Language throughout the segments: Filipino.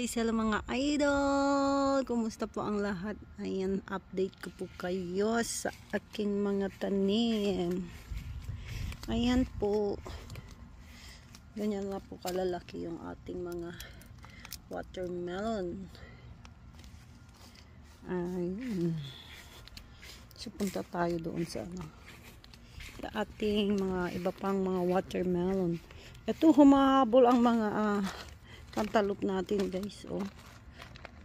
guys, hello mga idol, kumusta po ang lahat? Ayan, update ko po kayo sa aking mga tanim. Ayan po, ganyan na po kalalaki yung ating mga watermelon. Ayan, so punta tayo doon sa ating mga iba pang mga watermelon. Ito, humahabol ang mga cantaloupe natin guys. Oh,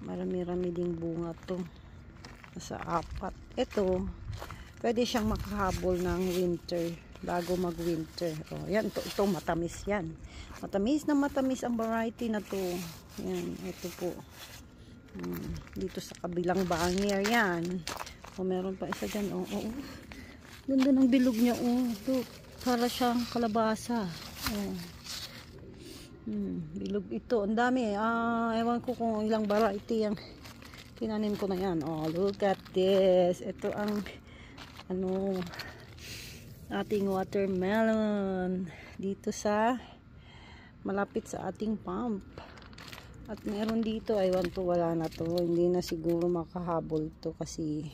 marami-rami ding bunga to, nasa 4. Ito pwede siyang makahabol ng winter bago mag winter. Oh, yan, ito matamis yan, matamis na matamis ang variety na to. Yan, ito po. Dito sa kabilang bangir yan. Oh, meron pa isa dyan. Oh, ganda ng bilog niya. Oh, look, para siyang kalabasa. Oh. Bilog ito. Ang dami. Ewan ko kung ilang variety yung tinanim ko na yan. Oh, look at this. Ito ang ating watermelon dito sa malapit sa ating pump. At meron dito, ewan ko, wala na to. Hindi na siguro makahabol to kasi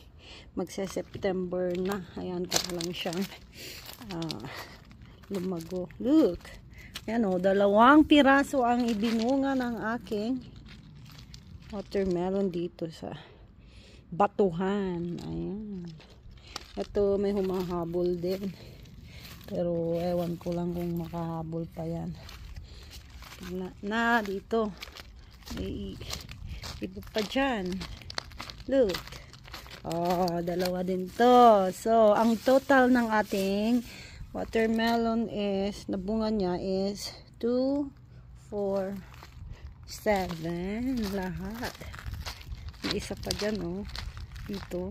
magse-September na. Ayan ko lang siyang lumago. Look. Ayan o, 2 piraso ang ibinunga ng aking watermelon dito sa batuhan. Ayan. Ito may humahabol din. Pero ewan ko lang kung makahabol pa yan. Na dito. May iba pa dyan. Look. Oh, 2 din to. So, ang total ng ating watermelon is, nabunga niya is 2, 4, 7 lahat. May isa pa dyan oh, dito.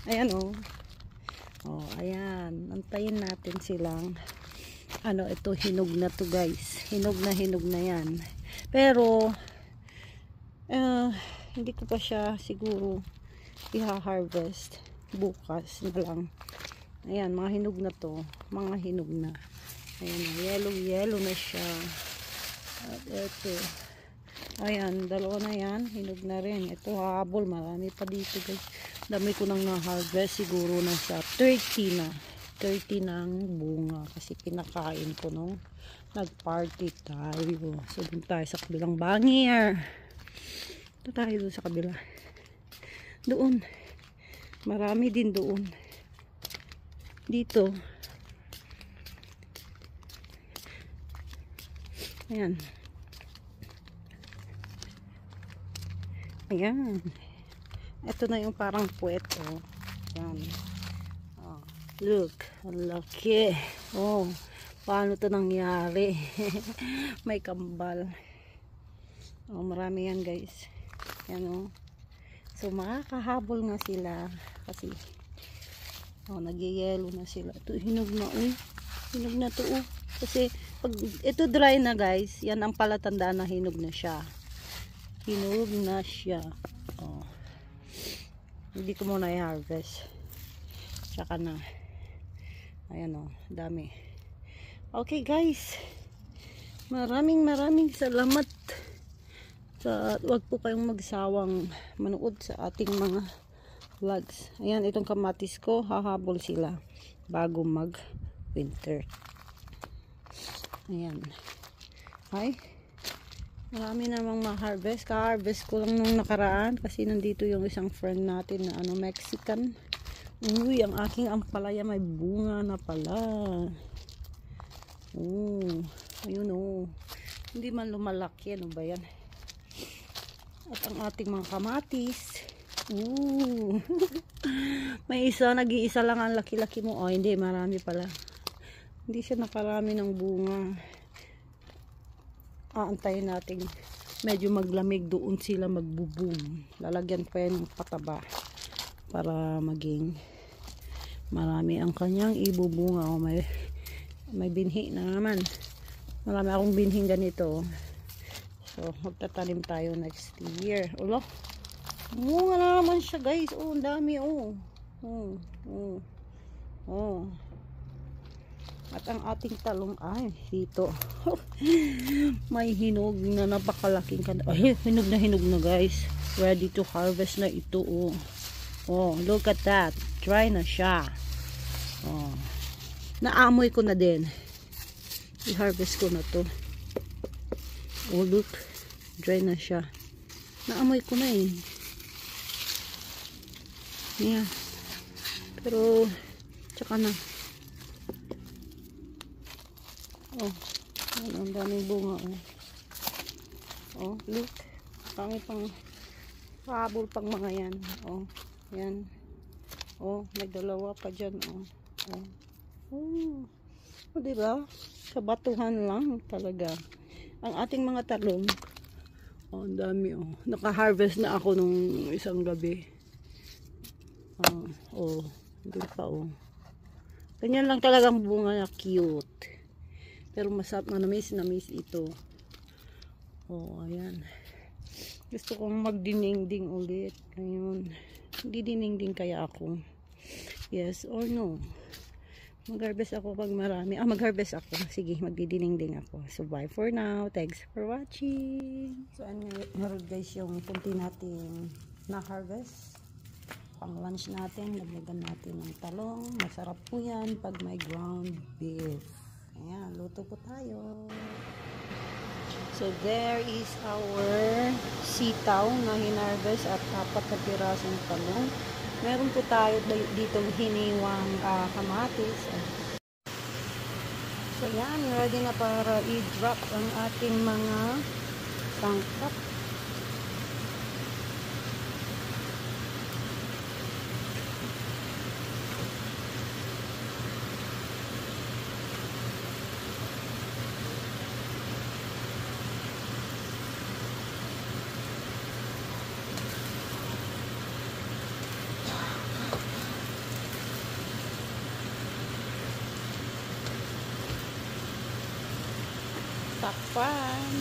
Ayan oh. Oh, ayan, antayin natin silang ito, hinog na to guys, hinog na yan. Pero hindi ko pa siya siguro i-harvest, bukas na lang. Ayan, mga hinog na to. Mga hinog na. Ayan, yellow na siya. At ito. Ayan, 2 na yan. Hinog na rin. Ito, habol. Marami pa dito guys. Dami ko nang na-harvest. Siguro nasa 30 na. 30 ng bunga. Kasi pinakain ko nung nag-party tayo. So, dun tayo sa kabilang bangir. Ito tayo dun sa kabila. Doon. Marami din doon. Dito. Ayan. Ayan. Ito na yung parang puweto. Ayan. Oh, look. Ang laki. Oh, paano to nangyari? May kambal. Oh, marami yan guys. Ayan oh. So, makakahabol nga sila. Kasi oh, nag-yellow na sila. Ito, hinog na. Uy, hinog na to. Kasi, pag ito dry na guys, yan ang palatandaan na hinog na siya. Hinog na siya. Oh. Hindi ko muna i-harvest. Tsaka na. Ayan o, dami. Okay guys. Maraming salamat. Wag po kayong magsawang manood sa ating mga vlogs. Ayan, itong kamatis ko, hahabol sila bago mag winter. Ayan. Ay, marami namang ma-harvest. Ka-harvest ko lang nung nakaraan kasi nandito yung isang friend natin na Mexican. Uy, ang aking ampalaya may bunga na pala. Oh, ayun oh. Hindi man lumalaki, ano ba yan? At ang ating mga kamatis. May isa, nag-iisa lang ang laki-laki mo. Oh, hindi, marami pala. Hindi siya nakarami ng bunga. Aantayin natin. Medyo maglamig, doon sila magbubum. Lalagyan pa yan ng pataba para maging marami ang kanyang ibubunga. Oh, may binhi na naman. Marami akong binhing ganito. So, magtatanim tayo next year. Ulo. Bunga na naman siya guys. Oh, ang dami oh. At ang ating talong ay dito. May hinog na napakalaking ay, hinog na guys. Ready to harvest na ito. Oh, oh, look at that. Dry na siya. Oh. Naamoy ko na din. I-harvest ko na to. Oh, look. Dry na siya. Naamoy ko na eh. Yeah. Pero, tsaka na. Oh, ang daming bunga. Oh, look. Kami pang habol pang mga yan. Oh, yan. Oh, may dalawa pa dyan. Oh, oh. Oh, diba? Sa batuhan lang talaga. Ang ating mga talong. Oh, ang dami. Oh, naka-harvest na ako nung isang gabi. Oh, doon pa. Oh. Ganyan lang talagang bunga na cute. Pero masarap na miss ito. Oh, ayan. Gusto kong magdinengding ulit. Ayun. Hindi dinengding kaya ako. Yes or no? Mag-harvest ako pag marami. Mag-harvest ako. Sige, magdidinengding ako. So, bye for now. Thanks for watching. So, ngayon guys yung punti natin na-harvest. Pang lunch natin. Laglagan natin ng talong. Masarap po yan pag may ground beef. Ayan, luto po tayo. So, there is our sitaw na hinarvest at 4 na pirasong talong. Meron po tayo dito hiniwang kamatis. So, yan. Ready na para i-drop ang ating mga sangkap. Takpan.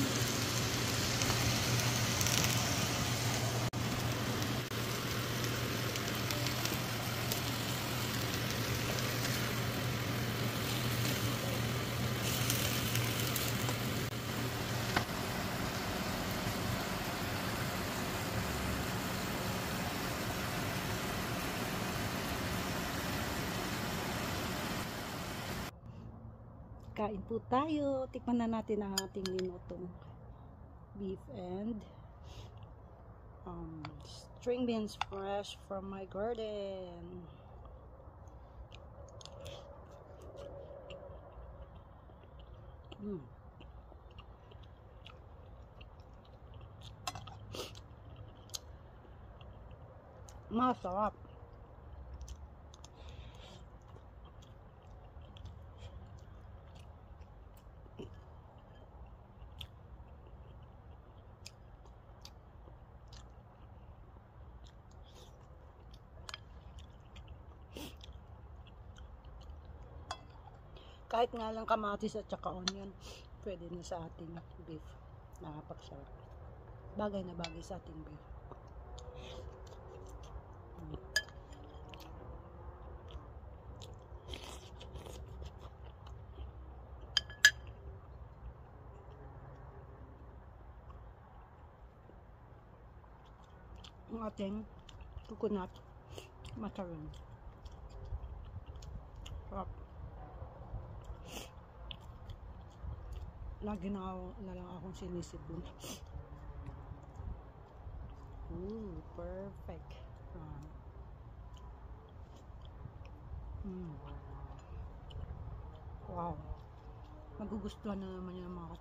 Kain po tayo. Tikman na natin ang ating linutong beef and string beans fresh from my garden. Masarap. Kahit nga lang kamatis at saka onion, pwede na sa ating beef. Nakapagsalap. Bagay na bagay sa ating beef. Ang ating coconut macaron. Sarap. Lagi na lang akong sinisipon. Perfect. Wow. Magugustuhan na naman yung mga